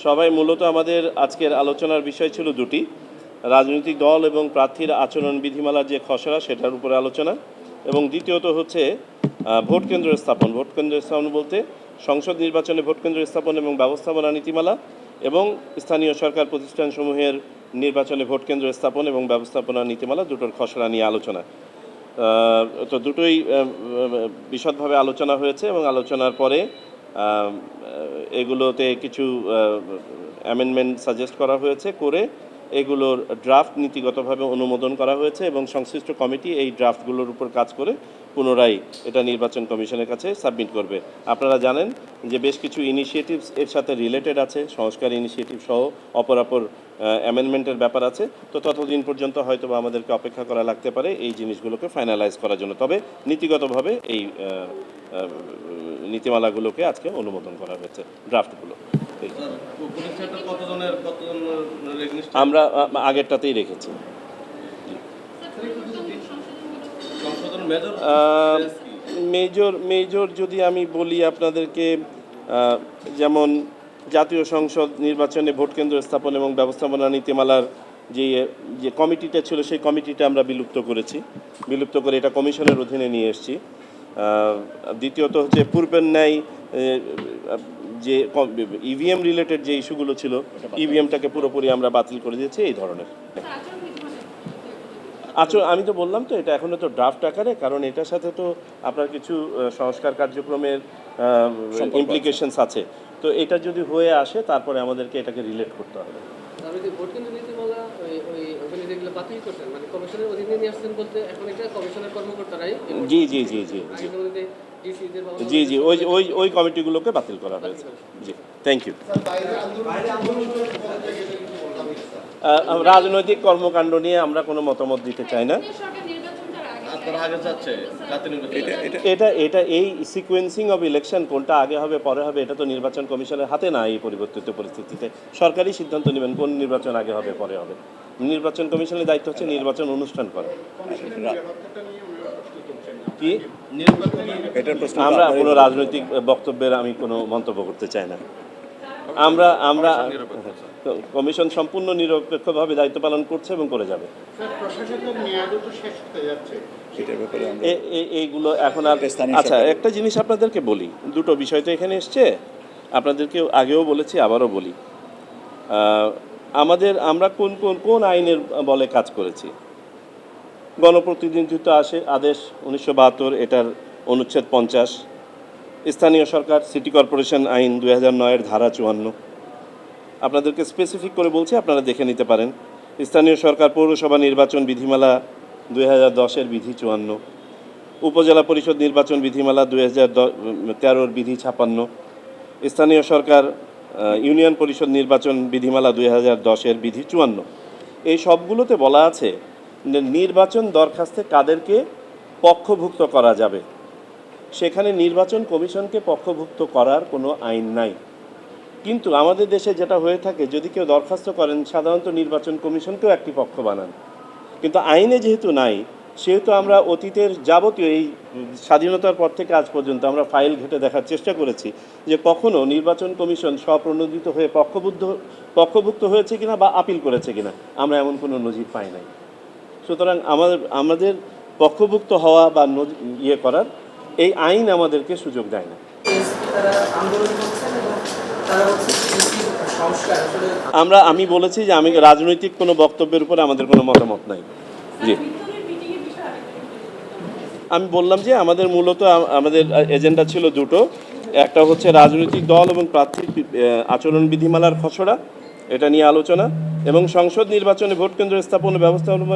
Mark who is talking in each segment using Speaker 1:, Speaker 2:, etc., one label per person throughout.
Speaker 1: সবাই মূলত আমাদের আজকের আলোচনার বিষয় ছিল দুটি, রাজনৈতিক দল এবং প্রার্থীর আচরণ বিধিমালার যে খসড়া সেটার উপরে আলোচনা, এবং দ্বিতীয়ত হচ্ছে ভোট কেন্দ্র স্থাপন। ভোট কেন্দ্র স্থাপন বলতে সংসদ নির্বাচনে ভোট কেন্দ্র স্থাপন এবং ব্যবস্থাপনা নীতিমালা এবং স্থানীয় সরকার প্রতিষ্ঠানসমূহের নির্বাচনে ভোট কেন্দ্র স্থাপন এবং ব্যবস্থাপনা নীতিমালা দুটোর খসড়া নিয়ে আলোচনা। তো দুটোই বিশদভাবে আলোচনা হয়েছে এবং আলোচনার পরে এগুলোতে কিছু অ্যামেন্ডমেন্ট সাজেস্ট করা হয়েছে, করে এগুলোর ড্রাফট নীতিগতভাবে অনুমোদন করা হয়েছে এবং সংশ্লিষ্ট কমিটি এই ড্রাফটগুলোর উপর কাজ করে পুনরায় এটা নির্বাচন কমিশনের কাছে সাবমিট করবে। আপনারা জানেন যে বেশ কিছু ইনিশিয়েটিভস এর সাথে রিলেটেড আছে, সংস্কার ইনিশিয়েটিভ সহ অপরাপর অ্যামেন্ডমেন্টের ব্যাপার আছে। তো ততদিন পর্যন্ত হয়তো আমাদেরকে অপেক্ষা করা লাগতে পারে এই জিনিসগুলোকে ফাইনালাইজ করার জন্য। তবে নীতিগতভাবে এই নীতিমালাগুলোকে আজকে অনুমোদন করা হয়েছে, ড্রাফটগুলো। আমরা আগেরটাতেই রেখেছি। মেজর যদি আমি বলি আপনাদেরকে, যেমন জাতীয় সংসদ নির্বাচনে ভোট কেন্দ্র স্থাপন এবং ব্যবস্থাপনা নীতিমালার যে কমিটিটা ছিল সেই কমিটিটা আমরা বিলুপ্ত করে এটা কমিশনের অধীনে নিয়ে এসেছি। দ্বিতীয়ত হচ্ছে পূর্বের ন্যায় যে ইভিএম রিলেটেড যে ইস্যুগুলো ছিল, ইভিএমটাকে পুরোপুরি আমরা বাতিল করে দিয়েছি। এই ধরনের আমি তো বললাম তো এটা এখনও তো ড্রাফট আকারে, কারণ এটার সাথে তো আপনার কিছু সংস্কার কার্যক্রমের ইমপ্লিকেশনস আছে। তো এটা যদি হয়ে আসে তারপরে আমাদেরকে এটাকে রিলেট করতে হবে। জি জি জি জি জি জি ওই কমিটিগুলোকে বাতিল করা হয়েছে। জি, থ্যাংক ইউ। রাজনৈতিক কর্মকাণ্ড নিয়ে আমরা কোনো মতামত দিতে চাই না। এটা এই সিকোয়েন্সিং অফ ইলেকশন কোনটা আগে হবে পরে হবে এটা তো নির্বাচন কমিশনের হাতে না। এই পরিবর্তিত পরিস্থিতিতে সরকারই সিদ্ধান্ত নেবেন কোন নির্বাচন আগে হবে পরে হবে। নির্বাচন কমিশনের দায়িত্ব হচ্ছে নির্বাচন অনুষ্ঠান করা। কি আমরা কোনো রাজনৈতিক বক্তব্যের আমি কোনো মন্তব্য করতে চাই না। আমরা কমিশন সম্পূর্ণ নিরপেক্ষভাবে দায়িত্ব পালন করছে এবং করে যাবে। এইগুলো এখন আর আচ্ছা, একটা জিনিস আপনাদেরকে বলি, দুটো বিষয় তো এখানে এসছে, আপনাদেরকে আগেও বলেছি আবারও বলি। আমরা কোন আইনের বলে কাজ করেছি? গণপ্রতিনিধিত্ব আদেশ 1972, এটার অনুচ্ছেদ 50, স্থানীয় সরকার সিটি কর্পোরেশন আইন 2009-এর ধারা 54। আপনাদেরকে স্পেসিফিক করে বলছি, আপনারা দেখে নিতে পারেন। স্থানীয় সরকার পৌরসভা নির্বাচন বিধিমালা 2010-এর বিধি 54, উপজেলা পরিষদ নির্বাচন বিধিমালা 2013-র বিধি 56, স্থানীয় সরকার ইউনিয়ন পরিষদ নির্বাচন বিধিমালা 2010-এর বিধি 54। এই সবগুলোতে বলা আছে নির্বাচন দরখাস্তে কাদেরকে পক্ষভুক্ত করা যাবে। সেখানে নির্বাচন কমিশনকে পক্ষভুক্ত করার কোনো আইন নাই। কিন্তু আমাদের দেশে যেটা হয়ে থাকে, যদি কেউ দরখাস্ত করেন সাধারণত নির্বাচন কমিশনকেও একটি পক্ষ বানান। কিন্তু আইনে যেহেতু নাই, সেহেতু আমরা অতীতের যাবতীয় এই স্বাধীনতার পর থেকে আজ পর্যন্ত আমরা ফাইল ঘেঁটে দেখার চেষ্টা করেছি যে কখনো নির্বাচন কমিশন স্বপ্রণোদিত হয়ে পক্ষভুক্ত হয়েছে কিনা বা আপিল করেছে কিনা, আমরা এমন কোনো নজির পাই নাই। সুতরাং আমাদের পক্ষভুক্ত হওয়া বা করার এই আইন আমাদেরকে সুযোগ দেয় না। আমি বলেছি যে আমি রাজনৈতিক কোনো বক্তব্যের উপরে আমাদের কোনো মতামত নাই। জি, আমি বললাম যে আমাদের মূলত আমাদের এজেন্ডা ছিল দুটো, একটা হচ্ছে রাজনৈতিক দল এবং প্রার্থীর আচরণ বিধিমালার খসড়া, এটা নিয়ে আলোচনা, এবং সংসদ নির্বাচনে ভোট কেন্দ্র স্থাপন ও ব্যবস্থাপনা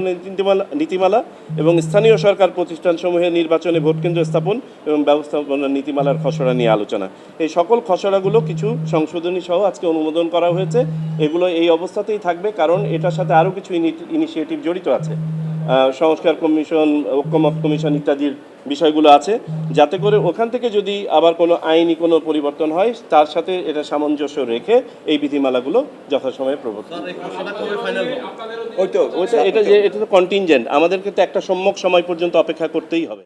Speaker 1: নীতিমালা এবং স্থানীয় সরকার প্রতিষ্ঠানসমূহের নির্বাচনে ভোট কেন্দ্র স্থাপন এবং ব্যবস্থাপনা নীতিমালার খসড়া নিয়ে আলোচনা। এই সকল খসড়াগুলো কিছু সংশোধনী সহ আজকে অনুমোদন করা হয়েছে। এগুলো এই অবস্থাতেই থাকবে, কারণ এটার সাথে আরও কিছু ইনিশিয়েটিভ জড়িত আছে, সংস্কার কমিশন, ঐক্যমত কমিশন ইত্যাদির বিষয়গুলো আছে, যাতে করে ওখান থেকে যদি আবার কোনো আইনি কোনো পরিবর্তন হয় তার সাথে এটা সামঞ্জস্য রেখে এই বিধিমালাগুলো যথাসময়ে প্রবর্তন। এটা তো কন্টিনজেন্ট, আমাদেরকে তো একটা সম্যক সময় পর্যন্ত অপেক্ষা করতেই হবে।